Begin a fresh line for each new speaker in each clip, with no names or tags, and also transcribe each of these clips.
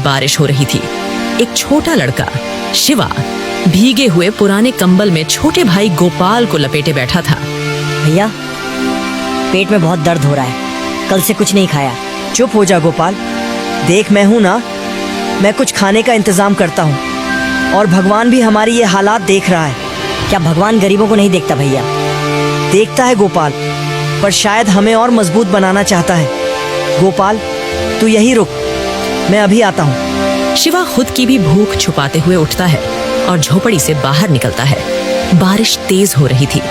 बारिश हो रही थी। एक छोटा लड़का शिवा भीगे हुए पुराने कंबल में छोटे भाई गोपाल को लपेटे बैठा था।
भैया, पेट में बहुत दर्द हो रहा है, कल से कुछ नहीं खाया।
चुप हो जा गोपाल, देख मैं हूँ ना, मैं कुछ खाने का इंतजाम करता हूँ, और भगवान भी हमारी ये हालात देख रहा है।
क्या भगवान गरीबों को नहीं देखता भैया?
देखता है गोपाल, पर शायद हमें और मजबूत बनाना चाहता है। गोपाल तू यहीं रुक, मैं अभी आता हूँ।
शिवा खुद की भी भूख छुपाते हुए उठता है और झोपड़ी से बाहर निकलता है। बारिश तेज हो रही थी।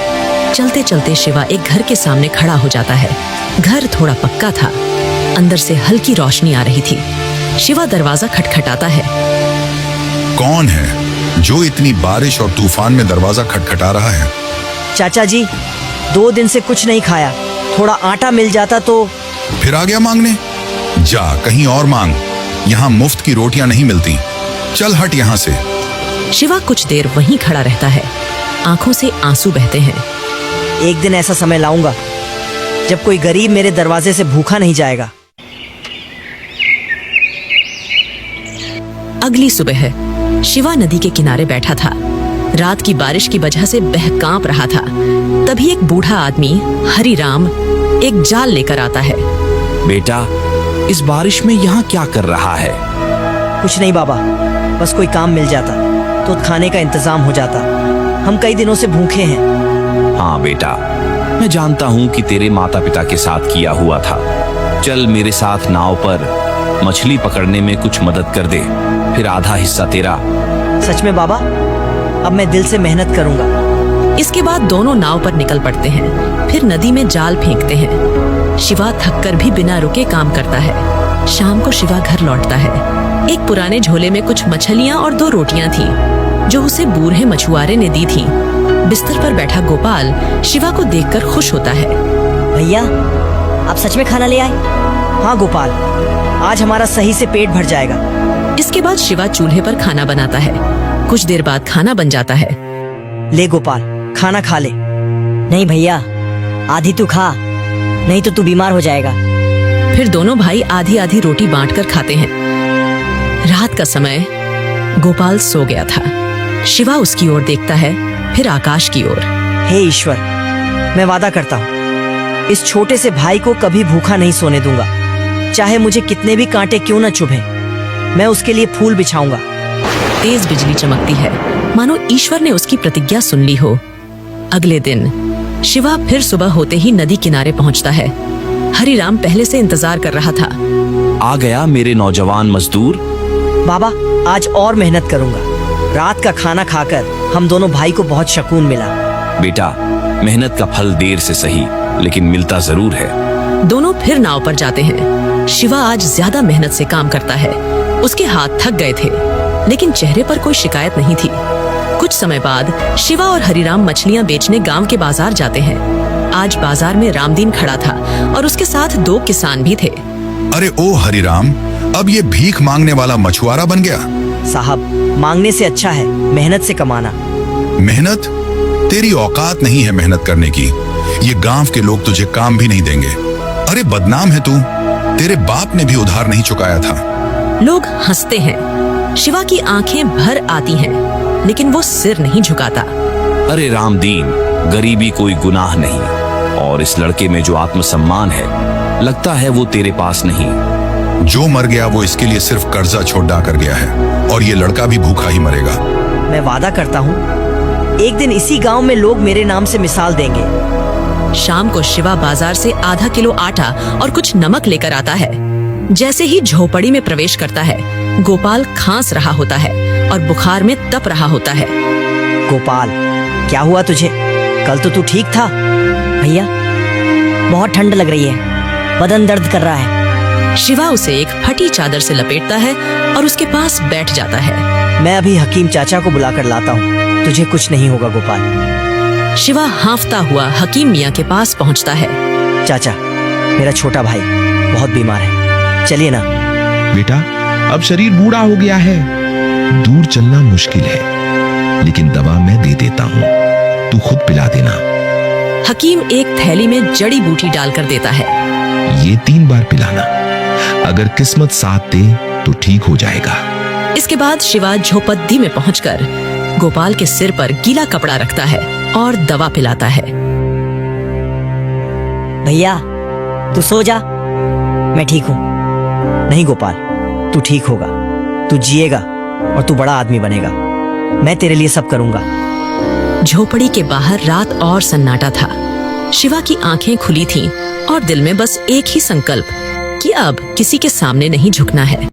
चलते चलते शिवा एक घर के सामने खड़ा हो जाता है। घर थोड़ा पक्का था, अंदर से हल्की रोशनी आ रही थी। शिवा दरवाजा खटखटाता है।
कौन है जो इतनी बारिश और तूफान में दरवाजा खटखटा रहा है?
चाचा जी, 2 दिन से कुछ नहीं खाया, थोड़ा आटा मिल जाता तो।
फिर आ गया मांगने? जा कहीं और मांग, यहाँ मुफ्त की रोटियां नहीं मिलती। चल हट यहाँ से।
शिवा कुछ देर वहीं खड़ा रहता है, आंखों से आंसू बहते हैं।
एक दिन ऐसा समय लाऊंगा जब कोई गरीब मेरे दरवाजे से भूखा नहीं जाएगा।
अगली सुबह शिवा नदी के किनारे बैठा था। रात की बारिश की वजह से वह कांप रहा था। तभी एक बूढ़ा आदमी हरिराम एक जाल लेकर आता है।
बेटा, इस बारिश में यहाँ क्या कर रहा है?
कुछ नहीं बाबा, बस कोई काम मिल जाता तो खाने का इंतजाम हो जाता। हम कई दिनों से भूखे हैं।
हाँ बेटा, मैं जानता हूँ कि तेरे माता पिता के साथ किया हुआ था। चल मेरे साथ नाव पर मछली पकड़ने में कुछ मदद कर दे, फिर आधा हिस्सा तेरा।
सच में बाबा, अब मैं दिल से मेहनत करूँगा।
इसके बाद दोनों नाव पर निकल पड़ते हैं, फिर नदी में जाल फेंकते हैं। शिवा थककर भी बिना रुके काम करता है। शाम को शिवा घर लौटता है। एक पुराने झोले में कुछ मछलियाँ और 2 रोटियां थी जो उसे बूढ़े मछुआरे ने दी थी। बिस्तर पर बैठा गोपाल शिवा को देखकर खुश होता है।
भैया, आप सच में खाना ले आए?
हाँ गोपाल, आज हमारा सही से पेट भर जाएगा।
इसके बाद शिवा चूल्हे पर खाना बनाता है। कुछ देर बाद खाना बन जाता है।
ले गोपाल, खाना खा ले।
नहीं भैया, आधी तू खा, नहीं तो तू बीमार हो जाएगा।
फिर दोनों भाई आधी आधी रोटी बांटकर खाते हैं। रात का समय गोपाल सो गया था। शिवा उसकी ओर देखता है, फिर आकाश की ओर।
हे ईश्वर, मैं वादा करता हूँ इस छोटे से भाई को कभी भूखा नहीं सोने दूंगा। चाहे मुझे कितने भी कांटे क्यों न चुभे, मैं उसके लिए फूल बिछाऊंगा।
तेज बिजली चमकती है, मानो ईश्वर ने उसकी प्रतिज्ञा सुन ली हो। अगले दिन शिवा फिर सुबह होते ही नदी किनारे पहुंचता है। हरिराम पहले से इंतजार कर रहा था।
आ गया मेरे नौजवान मजदूर।
बाबा, आज और मेहनत करूंगा। रात का खाना खाकर हम दोनों भाई को बहुत सुकून मिला।
बेटा, मेहनत का फल देर से सही, लेकिन मिलता जरूर है।
दोनों फिर नाव पर जाते हैं। शिवा आज ज्यादा मेहनत से काम करता है। उसके हाथ थक गए थे, लेकिन चेहरे पर कोई शिकायत नहीं थी। कुछ समय बाद शिवा और हरिराम मछलियां बेचने गांव के बाजार जाते हैं। आज बाजार में रामदीन खड़ा था और उसके साथ 2 किसान भी थे।
अरे ओ हरिराम, अब ये भीख मांगने वाला मछुआरा बन गया?
साहब, मांगने से अच्छा है मेहनत से कमाना।
मेहनत? तेरी औकात नहीं है मेहनत करने की। ये गांव के लोग तुझे काम भी नहीं देंगे। अरे बदनाम है तू, तेरे बाप ने भी उधार नहीं चुकाया था।
लोग हंसते हैं। शिवा की आंखें भर आती हैं, लेकिन वो सिर नहीं झुकाता।
अरे रामदीन, गरीबी कोई गुनाह नहीं, और इस लड़के में जो आत्मसम्मान है, लगता है वो तेरे पास नहीं।
जो मर गया वो इसके लिए सिर्फ कर्जा छोड़ कर गया है, और ये लड़का भी भूखा ही मरेगा।
मैं वादा करता हूँ एक दिन इसी गांव में लोग मेरे नाम से मिसाल देंगे।
शाम को शिवा बाजार से आधा किलो आटा और कुछ नमक लेकर आता है। जैसे ही झोपड़ी में प्रवेश करता है, गोपाल खांस रहा होता है और बुखार में तप रहा होता है।
गोपाल, क्या हुआ तुझे? कल तो तू ठीक था।
भैया, बहुत ठंड लग रही है, बदन दर्द कर रहा है।
शिवा उसे एक फटी चादर से लपेटता है और उसके पास बैठ जाता है।
मैं अभी हकीम चाचा को बुलाकर लाता हूँ, तुझे कुछ नहीं होगा गोपाल।
शिवा हांफता हुआ हकीम मियाँ के पास पहुँचता है।
चाचा, मेरा छोटा भाई बहुत बीमार है, चलिए ना।
बेटा, अब शरीर बूढ़ा हो गया है, दूर चलना मुश्किल है, लेकिन दवा मैं दे देता हूँ, तू खुद पिला देना।
हकीम एक थैली में जड़ी बूटी डालकर देता है।
ये 3 बार पिलाना, अगर किस्मत साथ दे तो ठीक हो जाएगा।
इसके बाद शिवा झोपड़ी में पहुंचकर गोपाल के सिर पर गीला कपड़ा रखता है और दवा पिलाता है।
भैया तू सो जा, मैं ठीक हूं।
नहीं गोपाल, तू ठीक होगा, तू जिएगा और तू बड़ा आदमी बनेगा। मैं तेरे लिए सब करूंगा।
झोपड़ी के बाहर रात और सन्नाटा था। शिवा की आंखें खुली थीं और दिल में बस एक ही संकल्प कि अब किसी के सामने नहीं झुकना है।